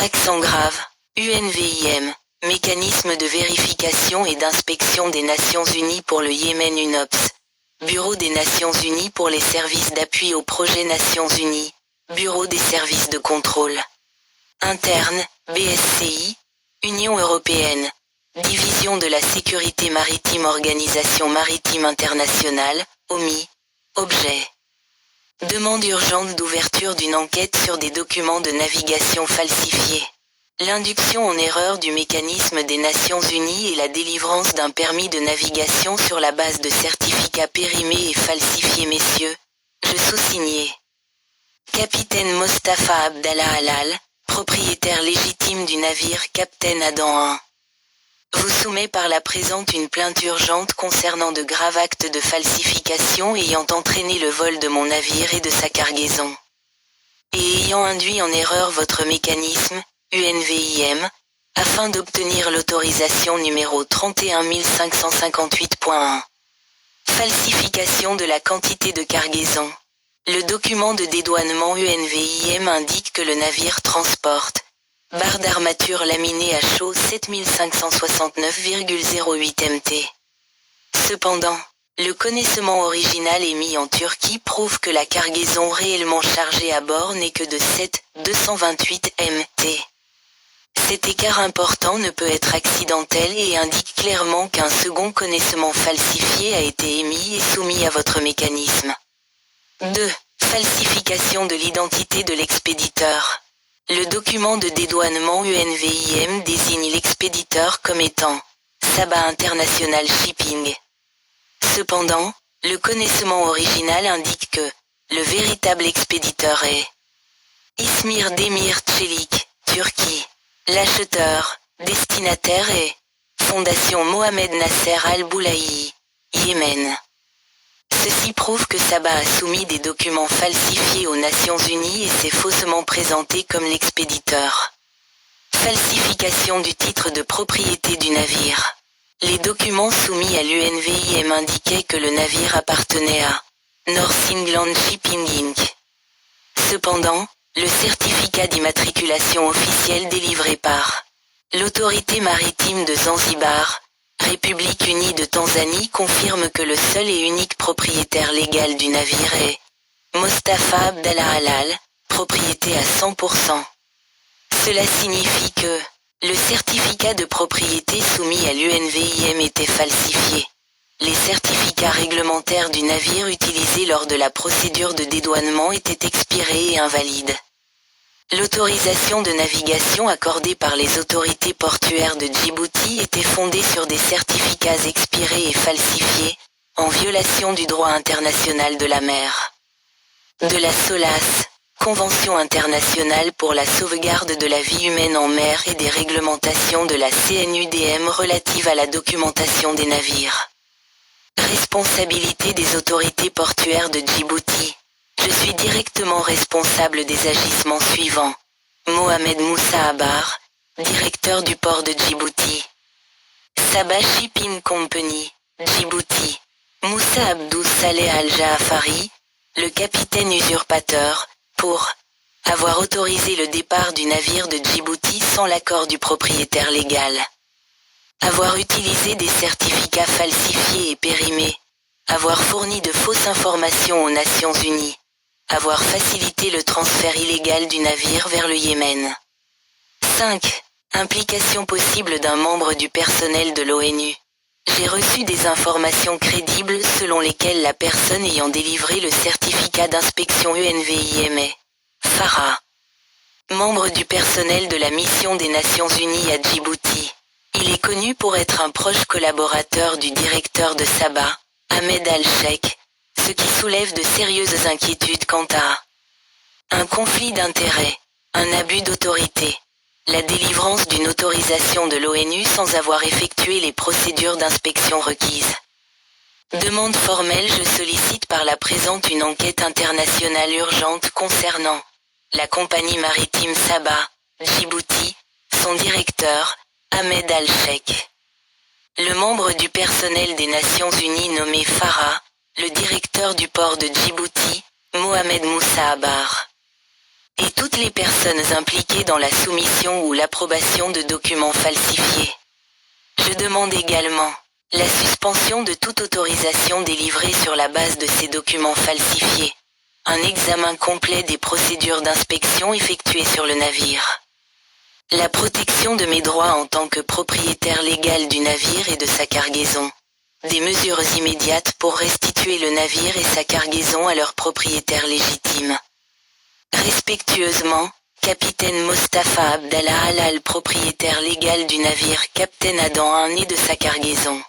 Accent grave, UNVIM, mécanisme de vérification et d'inspection des Nations Unies pour le Yémen UNOPS, Bureau des Nations Unies pour les services d'appui au projet Nations Unies, Bureau des services de contrôle interne, BSCI, Union européenne, Division de la sécurité maritime Organisation maritime internationale, OMI, objet. Demande urgente d'ouverture d'une enquête sur des documents de navigation falsifiés. L'induction en erreur du mécanisme des Nations Unies et la délivrance d'un permis de navigation sur la base de certificats périmés et falsifiés. Messieurs, je sous-signais Capitaine Mostafa Abdallah Halal, propriétaire légitime du navire Captain Adam 1. Vous soumet par la présente une plainte urgente concernant de graves actes de falsification ayant entraîné le vol de mon navire et de sa cargaison, et ayant induit en erreur votre mécanisme, UNVIM, afin d'obtenir l'autorisation numéro 31558.1. Falsification de la quantité de cargaison. Le document de dédouanement UNVIM indique que le navire transporte barre d'armature laminée à chaud 7569,08 mt. Cependant, le connaissement original émis en Turquie prouve que la cargaison réellement chargée à bord n'est que de 7,228 mt. Cet écart important ne peut être accidentel et indique clairement qu'un second connaissement falsifié a été émis et soumis à votre mécanisme. 2. Falsification de l'identité de l'expéditeur. Le document de dédouanement UNVIM désigne l'expéditeur comme étant Sabah International Shipping. Cependant, le connaissement original indique que le véritable expéditeur est İzmir Demir Çelik, Turquie. L'acheteur, destinataire est Fondation Mohamed Nasser Al-Boulaï, Yémen. Ceci prouve que Sabah a soumis des documents falsifiés aux Nations Unies et s'est faussement présenté comme l'expéditeur. Falsification du titre de propriété du navire. Les documents soumis à l'UNVIM indiquaient que le navire appartenait à North England Shipping Inc. Cependant, le certificat d'immatriculation officiel délivré par l'autorité maritime de Zanzibar, République unie de Tanzanie confirme que le seul et unique propriétaire légal du navire est Mostafa Abdallah Halal, propriété à 100%. Cela signifie que le certificat de propriété soumis à l'UNVIM était falsifié. Les certificats réglementaires du navire utilisés lors de la procédure de dédouanement étaient expirés et invalides. L'autorisation de navigation accordée par les autorités portuaires de Djibouti était fondée sur des certificats expirés et falsifiés, en violation du droit international de la mer. De la SOLAS, Convention internationale pour la sauvegarde de la vie humaine en mer et des réglementations de la CNUDM relatives à la documentation des navires. Responsabilité des autorités portuaires de Djibouti. Je suis directement responsable des agissements suivants. Mohamed Moussa Abar, directeur du port de Djibouti. Sabah Shipping Company, Djibouti. Moussa Abdou Saleh Al-Jaafari, le capitaine usurpateur, pour avoir autorisé le départ du navire de Djibouti sans l'accord du propriétaire légal. Avoir utilisé des certificats falsifiés et périmés. Avoir fourni de fausses informations aux Nations Unies. Avoir facilité le transfert illégal du navire vers le Yémen. 5. Implication possible d'un membre du personnel de l'ONU. J'ai reçu des informations crédibles selon lesquelles la personne ayant délivré le certificat d'inspection UNVIM est Farah, membre du personnel de la mission des Nations Unies à Djibouti. Il est connu pour être un proche collaborateur du directeur de Sabah, Ahmed Al-Sheikh, ce qui soulève de sérieuses inquiétudes quant à un conflit d'intérêts, un abus d'autorité, la délivrance d'une autorisation de l'ONU sans avoir effectué les procédures d'inspection requises. Demande formelle. Je sollicite par la présente une enquête internationale urgente concernant la compagnie maritime Sabah, Djibouti, son directeur, Ahmed Al-Sheikh. Le membre du personnel des Nations Unies nommé Farah, le directeur du port de Djibouti, Mohamed Moussa Abar. et toutes les personnes impliquées dans la soumission ou l'approbation de documents falsifiés. Je demande également la suspension de toute autorisation délivrée sur la base de ces documents falsifiés, un examen complet des procédures d'inspection effectuées sur le navire, la protection de mes droits en tant que propriétaire légal du navire et de sa cargaison, des mesures immédiates pour restituer le navire et sa cargaison à leur propriétaire légitime. Respectueusement, Capitaine Mostafa Abdallah Halal, propriétaire légal du navire Captain Adam 1 et de sa cargaison.